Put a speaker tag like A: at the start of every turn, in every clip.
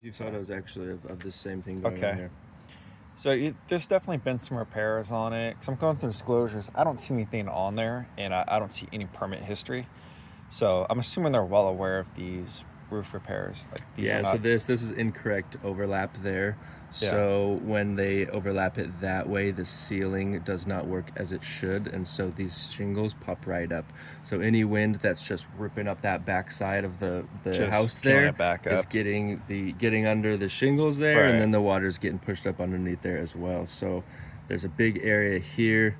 A: Few photos actually of the same thing going on
B: Okay.
A: here.
B: So there's definitely been some repairs on it. Cause I'm going through disclosures. I don't see anything on there, and I don't see any permit history. So I'm assuming they're well aware of these roof repairs. Like these are
A: Yeah, so
B: not.
A: this is incorrect overlap there.
B: Yeah.
A: So when they overlap it that way, the ceiling does not work as it should, and so these shingles pop right up. So any wind that's just ripping up that backside of the
B: Just
A: house
B: peeling
A: there
B: it back
A: is
B: up.
A: getting under the shingles there, and
B: Right.
A: then the water's getting pushed up underneath there as well. So there's a big area here.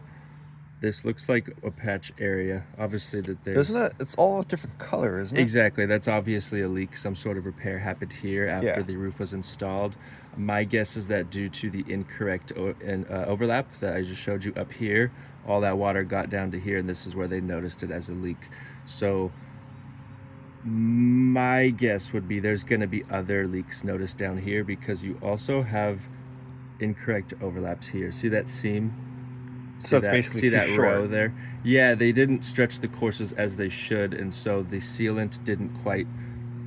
A: This looks like a patch area. Obviously that
B: Doesn't
A: there's
B: it? It's all a different color, isn't it?
A: exactly, that's obviously a leak. Some sort of repair happened here after
B: Yeah.
A: the roof was installed. My guess is that due to the incorrect overlap that I just showed you up here, all that water got down to here, and this is where they noticed it as a leak. So my guess would be there's going to be other leaks noticed down here because you also have incorrect overlaps here. See that seam?
B: So it's basically too
A: Row
B: short.
A: there? Yeah, they didn't stretch the courses as they should, and so the sealant didn't quite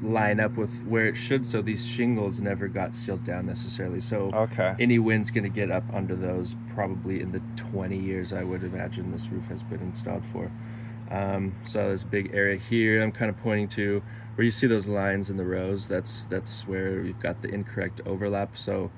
A: line up with where it should, so these shingles never got sealed down necessarily. So
B: Okay.
A: any wind's going to get up under those probably in the 20 years I would imagine this roof has been installed for. So there's a big area here I'm kind of pointing to where you see those lines in the rows. That's where we've got the incorrect overlap. So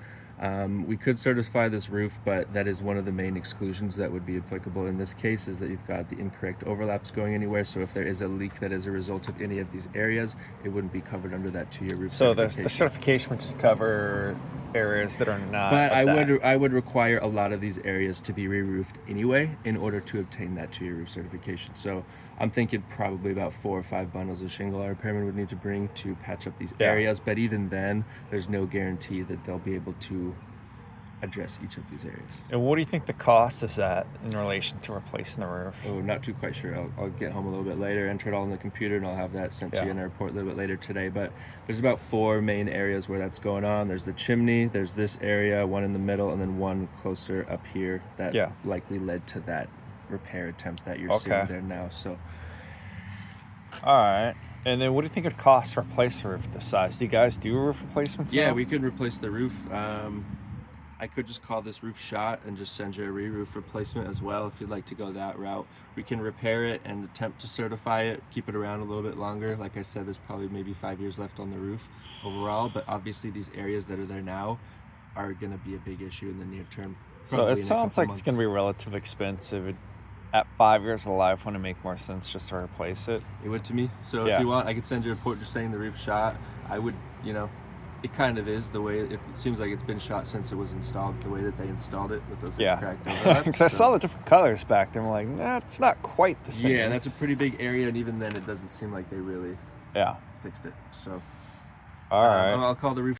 A: we could certify this roof, but that is one of the main exclusions that would be applicable in this case, is that you've got the incorrect overlaps going anywhere. So if there is a leak that is a result of any of these areas, it wouldn't be covered under that 2-year roof
B: So
A: certification.
B: the certification would just cover areas that are not.
A: But
B: of that.
A: I would require a lot of these areas to be re-roofed anyway in order to obtain that 2-year roof certification. So I'm thinking probably about 4 or 5 bundles of shingle our repairman would need to bring to patch up these
B: Yeah.
A: areas. But even then, there's no guarantee that they'll be able to address each of these areas.
B: And what do you think the cost is at in relation to replacing the roof?
A: Oh, not too quite sure. I'll get home a little bit later, enter it all in the computer, and I'll have that sent to
B: Yeah.
A: you in a report a little bit later today. But there's about 4 main areas where that's going on. There's the chimney, there's this area, one in the middle, and then one closer up here that
B: Yeah.
A: likely led to that repair attempt that you're
B: Okay.
A: seeing there now. So
B: All right. And then what do you think it would cost to replace a roof this size? Do you guys do roof replacements?
A: yeah,
B: now?
A: we could replace the roof. I could just call this roof shot and just send you a re-roof replacement as well if you'd like to go that route. We can repair it and attempt to certify it, keep it around a little bit longer. Like I said, there's probably maybe 5 years left on the roof overall, but obviously these areas that are there now are going to be a big issue in the near term.
B: So
A: probably
B: it
A: in a
B: sounds
A: couple
B: like it's going to be relatively expensive. At 5 years of life, wouldn't it make more sense just to replace it?
A: It would to me. So
B: Yeah.
A: if you want, I could send you a report just saying the roof shot. I would, it kind of is the way it seems like it's been shot since it was installed, the way that they installed it with those
B: Yeah.
A: incorrect overlaps.
B: Because I
A: So-
B: saw the different colors back there. I'm like, nah, it's not quite the same.
A: yeah, and that's a pretty big area, and even then it doesn't seem like they really
B: Yeah.
A: fixed it. So
B: All right.
A: I'll call the roof